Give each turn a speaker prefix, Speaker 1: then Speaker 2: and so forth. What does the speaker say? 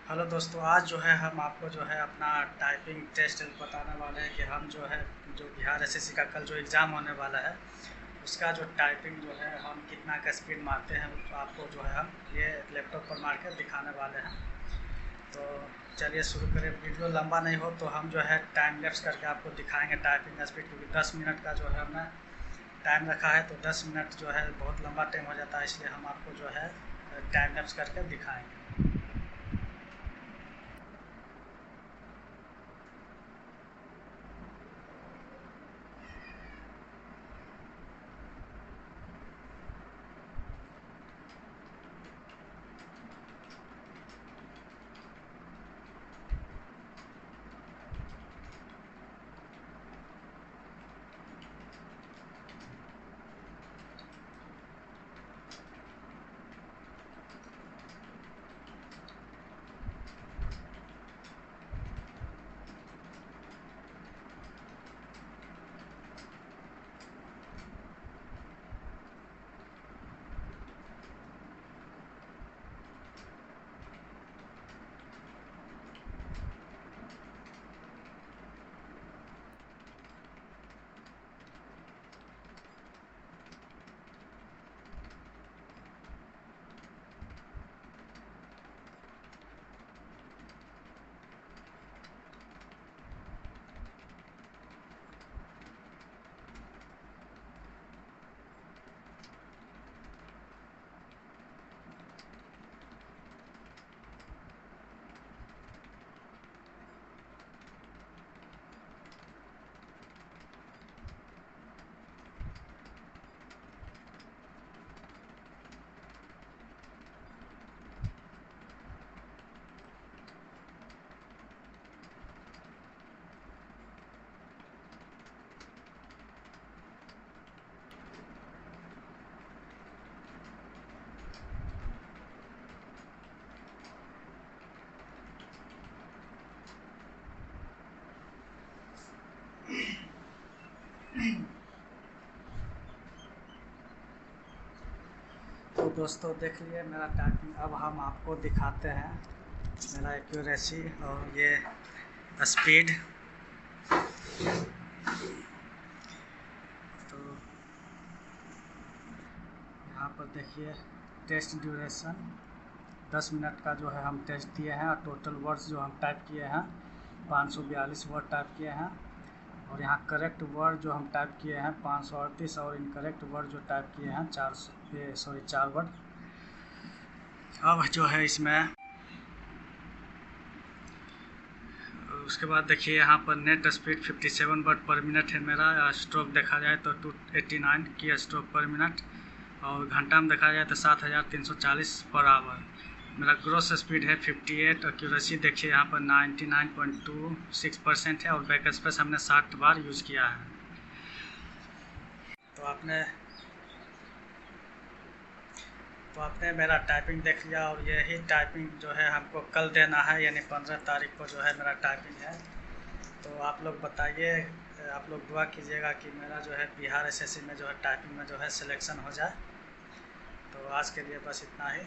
Speaker 1: Hello दोस्तों, आज जो है हम आपको जो है अपना टाइपिंग टेस्ट बताने वाले हैं कि हम जो है जो बिहार एसएससी का कल जो एग्ज़ाम होने वाला है उसका जो टाइपिंग जो है हम कितना का स्पीड मारते हैं तो आपको जो है हम ये लैपटॉप पर मार के दिखाने वाले हैं। तो चलिए शुरू करें। वीडियो लंबा नहीं हो तो हम जो है टाइम लैप्स करके आपको दिखाएंगे टाइपिंग स्पीड, क्योंकि 10 मिनट का जो है हमने टाइम रखा है। तो 10 मिनट जो है बहुत लंबा टाइम हो जाता है, इसलिए हम आपको जो है टाइम लैप्स करके दिखाएँगे। तो दोस्तों देख लिए मेरा टाइपिंग। अब हम आपको दिखाते हैं मेरा एक्यूरेसी और ये स्पीड। तो यहाँ पर देखिए टेस्ट ड्यूरेशन 10 मिनट का जो है हम टेस्ट दिए हैं, और टोटल वर्ड्स जो हम टाइप किए हैं 542 वर्ड टाइप किए हैं। और यहाँ करेक्ट वर्ड जो हम टाइप किए हैं 538, और इनकरेक्ट वर्ड जो टाइप किए हैं 4 वर्ड। अब जो है इसमें उसके बाद देखिए यहाँ पर नेट स्पीड 57 वर्ड पर मिनट है मेरा। स्ट्रोक देखा जाए तो 289 की स्ट्रोक पर मिनट, और घंटा में देखा जाए तो 7340 पर आवर। मेरा ग्रोस स्पीड है 58। एक्यूरेसी देखिए यहाँ पर 99.26% है, और बैक स्पेस हमने 60 बार यूज़ किया है। तो आपने मेरा टाइपिंग देख लिया, और यही टाइपिंग जो है हमको कल देना है, यानी 15 तारीख को जो है मेरा टाइपिंग है। तो आप लोग बताइए, आप लोग दुआ कीजिएगा कि मेरा जो है बिहार एसएससी में जो है टाइपिंग में जो है सिलेक्शन हो जाए। तो आज के लिए बस इतना ही।